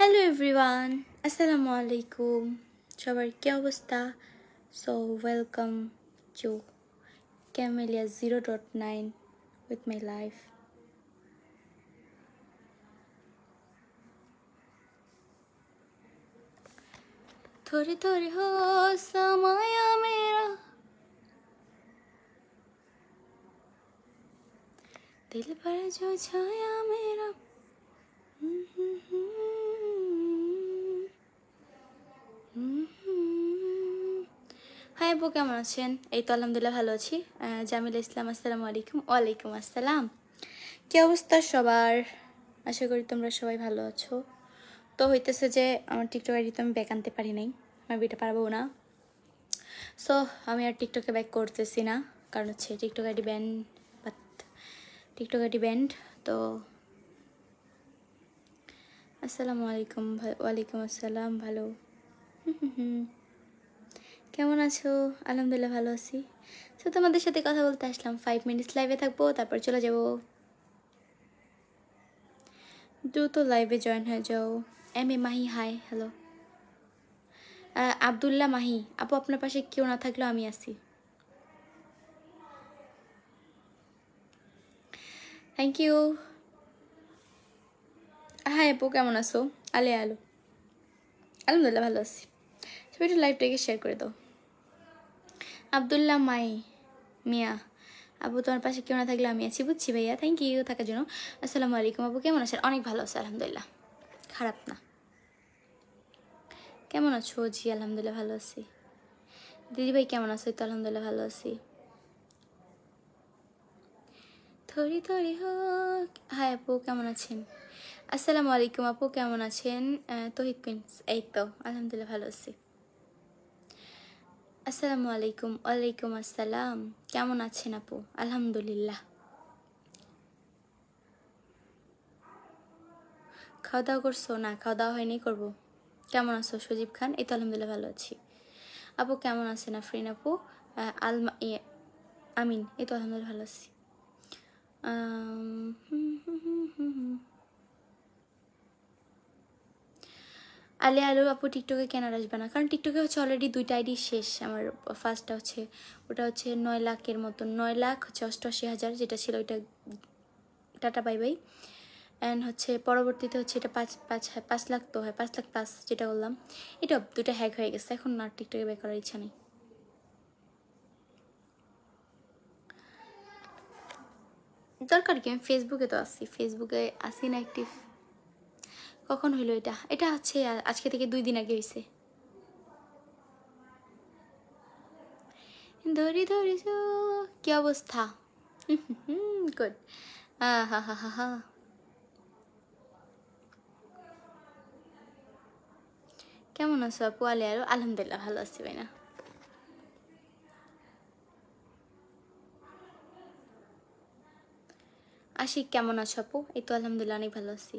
Hello everyone, Assalamu alaikum. সবার কি অবস্থা? So welcome to Camellia 0.9 with my life. थोड़ी थोड़ी हो समाया मेरा दिल पर जो छाया मेरा হাই আপু, কেমন আছেন? এই তো আলহামদুলিল্লাহ ভালো আছি। জামিল ইসলাম, আসসালামু আলাইকুম। ওয়ালাইকুম আসসালাম। কি অবস্থা সবার? আশা করি তোমরা সবাই ভালো আছো। তো হইতেছে যে আমার টিকটক আইডি তো আমি ব্যাক আনতে পারি নাই, আমি এটা পারবো না। সো আমি আর টিকটকে ব্যাক করতেছি না, কারণ হচ্ছে টিকটক আইডি ব্যান্ড। তো আসসালামু আলাইকুম। ওয়ালাইকুম আসসালাম। ভালো, কেমন আছো? আলহামদুলিল্লাহ ভালো আছি। তো তোমাদের সাথে কথা বলতে আসলাম। 5 মিনিটস লাইভে থাকবো, তারপর চলে যাব। দ্রুত লাইভে জয়েন হয়ে যাও। M A Mahi, high, hello. Abdullah Mahi আপু, আপনার পাশে কেউ না থাকলেও আমি আছি। Thank you. হাই আপু, কেমন আছো? আলো আলহামদুলিল্লাহ ভালো আছি। সবাই একটু লাইভটাকে শেয়ার করে দাও। আবদুল্লাহ মাই মিয়া আপু, তোমার পাশে কেউ না থাকলে আমি আছি। বুঝছি ভাইয়া, থ্যাংক ইউ থাকার জন্য। আসসালামু আলাইকুম আপু, কেমন আছেন? অনেক ভালো আছে আলহামদুলিল্লাহ, খারাপ না। কেমন আছো? জি আলহামদুলিল্লাহ ভালো আছি। দিদিভাই কেমন আছো? তো আলহামদুলিল্লাহ ভালো আছি। থরি থরি হোক। হাই আপু, কেমন আছেন? আসসালামু আলাইকুম আপু, কেমন আছেন? তহিদ প্রিন্স, এই তো আলহামদুলিল্লাহ ভালো আছি। আসসালামু আলাইকুম। ওয়ালাইকুম আসসালাম। কেমন আছেন আপু? আলহামদুলিল্লাহ। খাওয়া দাওয়া করছো? না, খাওয়া দাওয়া হয়নি, করবো। কেমন আছো সজীব খান? এই তো আলহামদুলিল্লাহ ভালো আছি। আপু কেমন আছেন? আফরিন আপু, আমিন, এই তো আলহামদুলিল্লাহ ভালো আছি। আলে আলু আপু, টিকটকে কেন আসবে না? কারণ টিকটকে হচ্ছে অলরেডি 2টা আইডি শেষ আমার। ফার্স্টটা হচ্ছে, ওটা হচ্ছে 9 লাখের মতন, 9 লাখ হচ্ছে 88,000 যেটা ছিল, ওইটা টাটা বাই বাই। অ্যান্ড হচ্ছে পরবর্তীতে হচ্ছে এটা 5 লাখ তো হয়, 5 লাখ প্লাস যেটা বললাম, এটা 2টা হ্যাক হয়ে গেছে। এখন আর টিকটকে ব্যাক করার ইচ্ছা নেই। দরকার কি? আমি ফেসবুকে তো আসি, ফেসবুকে আসি না অ্যাক্টিভ। কখন হইলো এটা? এটা হচ্ছে আজকে থেকে 2 দিন আগে হয়েছে। ধরি ধরি কি অবস্থা? গুড। হা হা হা হা। কেমন আছো আপু? আলে আরো আলহামদুলিল্লাহ ভালো আছি ভাইনা। আশিক কেমন আছো আপু? এই তো আলহামদুলিল্লাহ অনেক ভালো আছি।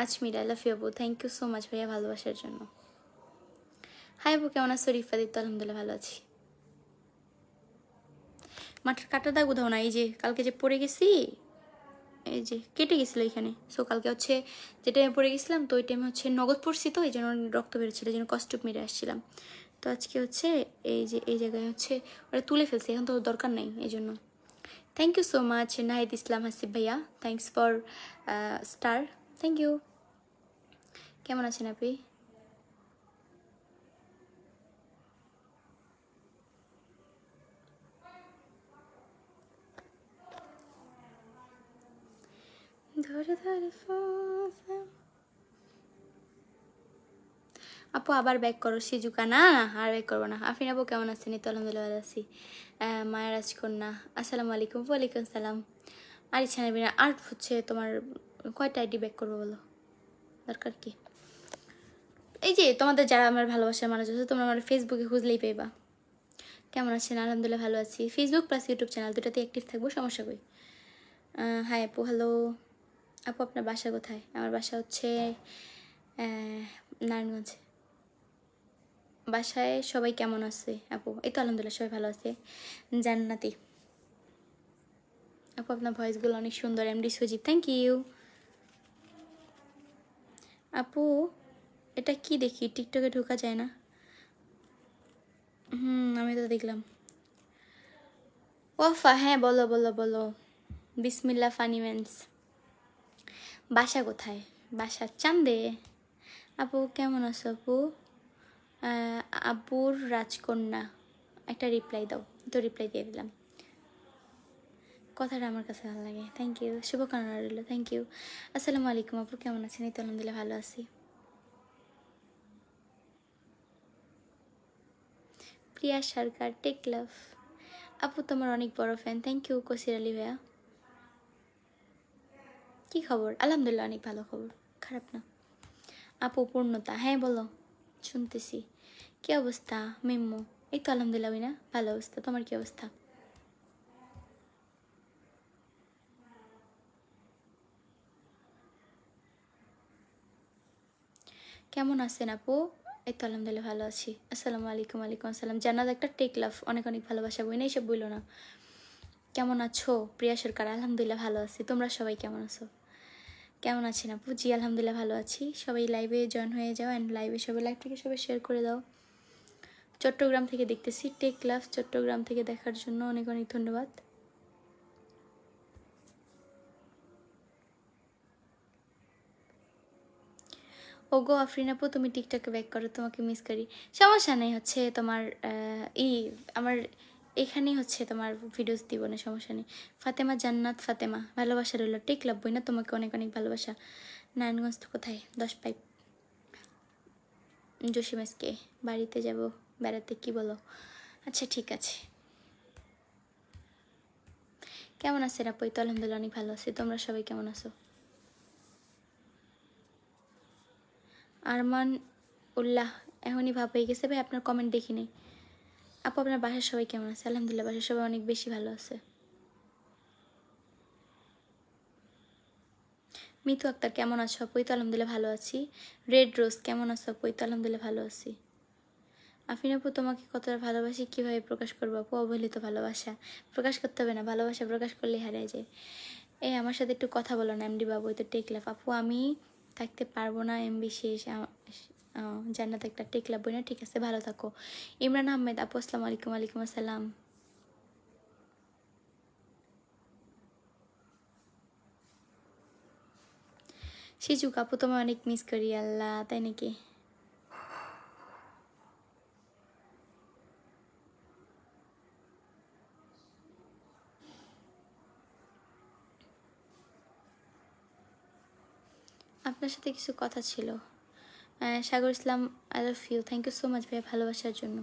আজমির, আই লাভ ইউ আপু, থ্যাংক ইউ সো মাচ ভাইয়া ভালোবাসার জন্য। হাই আপু, কেমন আছো? রিফাত, এই তো আলহামদুলিল্লাহ ভালো আছি। মাথার কাটা দাগ উধাও না, এই যে কালকে যে পড়ে গেছি, এই যে কেটে গেছিল এখানে। সো কালকে হচ্ছে যে টাইমে পড়ে গেছিলাম, তো ওই টাইমে হচ্ছে নগদ পড়ছি, তো এই জন্য রক্ত বেরোচ্ছিল, এই জন্য কস্টিউম মেরে আসছিলাম। তো আজকে হচ্ছে এই যে এই জায়গায় হচ্ছে ওটা তুলে ফেলছি, এখন তো দরকার নেই, এই জন্য। Thank you so much Nahid Islam Hasib ভাইয়া, thanks for star, thank you. কেমন আছেন আপনি? ধরে ধরে আপু আবার ব্যাক করো সিজুকা। না না, আর ব্যাক করবো না। আফরিন আপু কেমন আছেন? এই তো আলহামদুলিল্লাহ ভালো আছি। মায়া রাজকন্যা, আসসালামু আলাইকুম। ওয়ালাইকুম সালাম। আর ইচ্ছা নেবে না। আর হচ্ছে তোমার কয়টা আইডি ব্যাক করবো বলো? দরকার কি? এই যে তোমাদের যারা আমার ভালোবাসার মানুষ আছে, তোমরা আমার ফেসবুকে খুঁজলেই পেবা। কেমন আছেন? আলহামদুলিল্লাহ ভালো আছি। ফেসবুক প্লাস ইউটিউব চ্যানেল দুটাতে অ্যাক্টিভ থাকবো, সমস্যা কই। হাই আপু, হ্যালো আপু, আপনার বাসা কোথায়? আমার বাসা হচ্ছে নারায়ণগঞ্জ। বাসায় সবাই কেমন আছে আপু? এই তো আলহামদুলিল্লাহ সবাই ভালো আছে। জান্নাতি আপু, আপনার ভয়েসগুলো অনেক সুন্দর। MD Sajib, thank you. আপু এটা কি দেখি টিকটকে ঢোকা যায় না আমি তো দেখলাম ওয়াফা হ্যাঁ বলো বলো বলো বিসমিল্লাহ ফানিমেন্স বাসা কোথায় বাসা চান্দে আপু কেমন আছো আপু আব্বুর রাজকন্যা একটা রিপ্লাই দাও তো রিপ্লাই দিয়ে দিলাম কথাটা আমার কাছে ভালো লাগে থ্যাংক ইউ শুভকামনা রইল থ্যাংক ইউ আসসালামু আলাইকুম আপু কেমন আছেন এই তো আলহামদুলিল্লাহ ভালো আছি প্রিয়া সরকার টেক লাভ আপু তোমার অনেক বড় fan thank you Kasir Ali ভাইয়া কি খবর আলহামদুলিল্লাহ অনেক ভালো খবর খারাপ না আপু পূর্ণতা হ্যাঁ বলো শুনতেছি কি অবস্থা মিম্মু এই তো আলহামদুলিল্লাহ না ভালো অবস্থা তোমার কি অবস্থা কেমন আছেন আপু এই তো আলহামদুলিল্লাহ ভালো আছি আসসালামু আলাইকুম ওয়ালাইকুম আসসালাম জান্নাত একটা টেক লাভ অনেক অনেক ভালোবাসা বই না এইসব বইলো না কেমন আছো প্রিয়া সরকার আলহামদুলিল্লাহ ভালো আছি তোমরা সবাই কেমন আছো কেমন আছেন আপু জি আলহামদুলিল্লাহ ভালো আছি সবাই লাইভে জয়েন হয়ে যাও অ্যান্ড লাইভে সবাই লাইভটাকে সবাই শেয়ার করে দাও চট্টগ্রাম থেকে দেখতেছি টেক লাভ চট্টগ্রাম থেকে দেখার জন্য অনেক অনেক ধন্যবাদ ওগো আফরিন আপু তুমি টিকটকে ব্যাক করো তোমাকে মিস করি সমস্যা নেই হচ্ছে তোমার আমার এখানেই হচ্ছে তোমার ভিডিওস দিব না সমস্যা নেই ফাতেমা জান্নাত ফাতেমা ভালোবাসা রইল টেক লাভ বই না তোমাকে অনেক অনেক ভালোবাসা নারায়ণগঞ্জ কোথায় 10 পাইপ জসিমেসকে বাড়িতে যাব বেড়াতে কি বলো আচ্ছা ঠিক আছে কেমন আছেন আপু তো আলহামদুলিল্লাহ অনেক ভালো আছি তোমরা সবাই কেমন আছো আরমান উল্লাহ এখনই ভাব হয়ে গেছে ভাই আপনার কমেন্ট দেখি নেই আপু আপনার বাসার সবাই কেমন আছে আলহামদুলিল্লাহ বাসার সবাই অনেক বেশি ভালো আছে মিতু আক্তার কেমন আছো আপু তো আলহামদুলিল্লাহ ভালো আছি রেড রোজ কেমন আছো আপু তো আলহামদুলিল্লাহ ভালো আছি আফিন আপু তোমাকে কতটা ভালোবাসি কীভাবে প্রকাশ করবো আপু অবহেলিত ভালোবাসা প্রকাশ করতে হবে না ভালোবাসা প্রকাশ করলে হারিয়ে যায় এই আমার সাথে একটু কথা বলো না এমডি বাবু তো টেক লাভ আপু আমি থাকতে পারবো না এমবি শেষ জান্নাত একটা টেক লাভ বই না ঠিক আছে ভালো থাকো ইমরান আহমেদ আপু আসসালামু আলাইকুম ওয়ালাইকুম আসসালাম সিজুক আপু তোমায় অনেক মিস করি আল্লাহ তাই নাকি আপনার সাথে কিছু কথা ছিল Sagar Islam I love you thank you so much ভাইয়া ভালোবাসার জন্য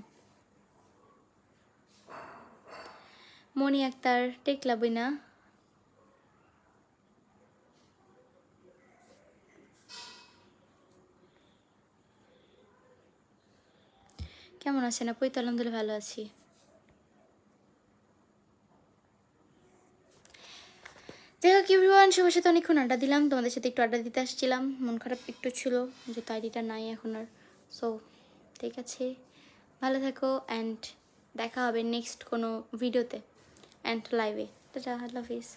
মনি আক্তার টেক লাভই না কেমন আছেন আপু তো আলহামদুলিল্লাহ ভালো আছি যাই হোক এভরিওয়ান সবার সাথে অনেকক্ষণ আড্ডা দিলাম তোমাদের সাথে একটু আড্ডা দিতে আসছিলাম মন খারাপ একটু ছিল যে আইডিটা নাই এখন আর সো ঠিক আছে ভালো থাকো অ্যান্ড দেখা হবে নেক্সট কোনো ভিডিওতে অ্যান্ড লাইভে টাটা আল্লাহ হাফিজ